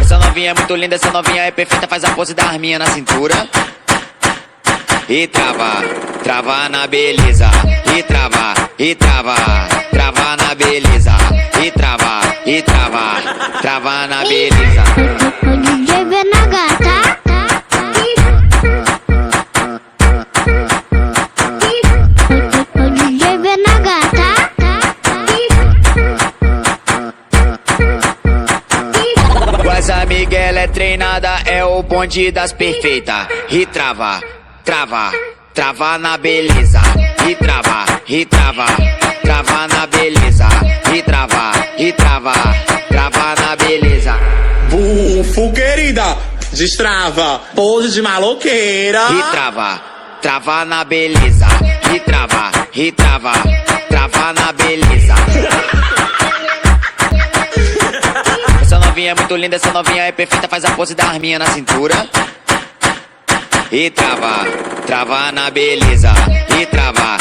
Essa novinha é muito linda, essa novinha é perfeita, faz a pose da arminha na cintura. E trava, trava na beleza. E trava, trava na beleza. E trava, trava na beleza. O DJ BNH, tá? O DJ BNH, tá? Com essa Miguel é treinada, é o bonde das perfeitas. E trava, trava na beleza. E trava, trava na beleza. E trava, trava na beleza. Bufo, querida, destrava, pose de maloqueira. E trava na beleza. E trava, trava na beleza. Essa novinha é muito linda, essa novinha é perfeita, faz a pose da arminha na cintura. E trava, trava na beleza. E trava,